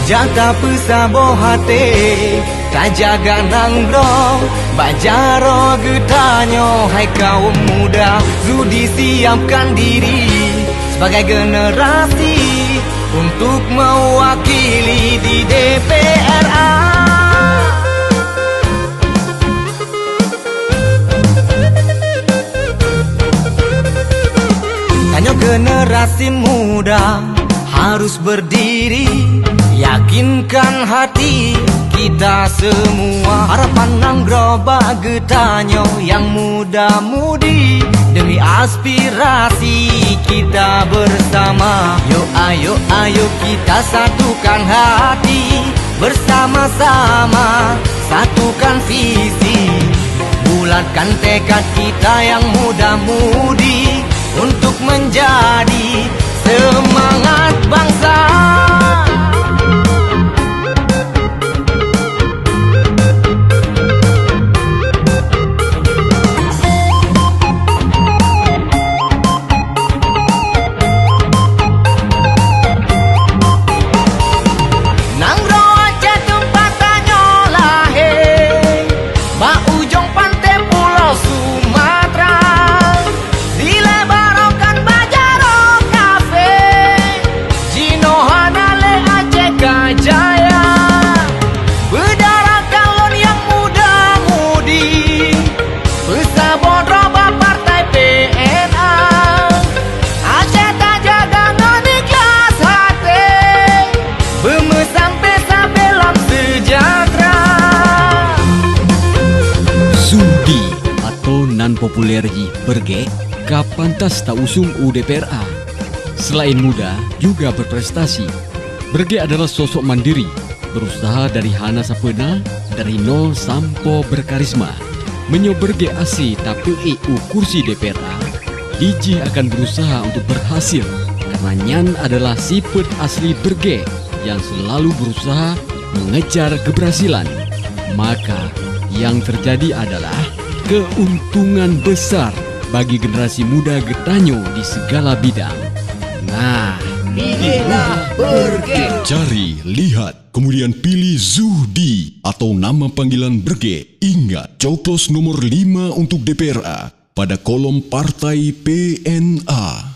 Jaga pesabo hati, tak jaga nangrong, bajaro getanyo. Hai kaum muda, sudi siapkan diri sebagai generasi untuk mewakili di DPRA. Tanyo generasi muda harus berdiri, yakinkan hati kita semua. Harapan nanggroba getanyo yang muda-mudi, demi aspirasi kita bersama. Yuk ayo ayo kita satukan hati, bersama-sama satukan visi, bulatkan tekad kita yang muda-mudi untuk menjadi semangat bangsa. Populer ji berge kapantas tak usung UDPRA. Selain muda juga berprestasi, Berge adalah sosok mandiri, berusaha dari hana sapena, dari nol sampo berkarisma. Menyo Berge asi tapi EU kursi DPRA, Diji akan berusaha untuk berhasil karena Nyan adalah sifat asli Berge yang selalu berusaha mengejar keberhasilan. Maka yang terjadi adalah keuntungan besar bagi generasi muda Getanyo di segala bidang. Nah, pilihlah Berge. Cari, lihat, kemudian pilih Zuhdi atau nama panggilan Berge. Ingat, coblos nomor 5 untuk DPRA pada kolom partai PNA.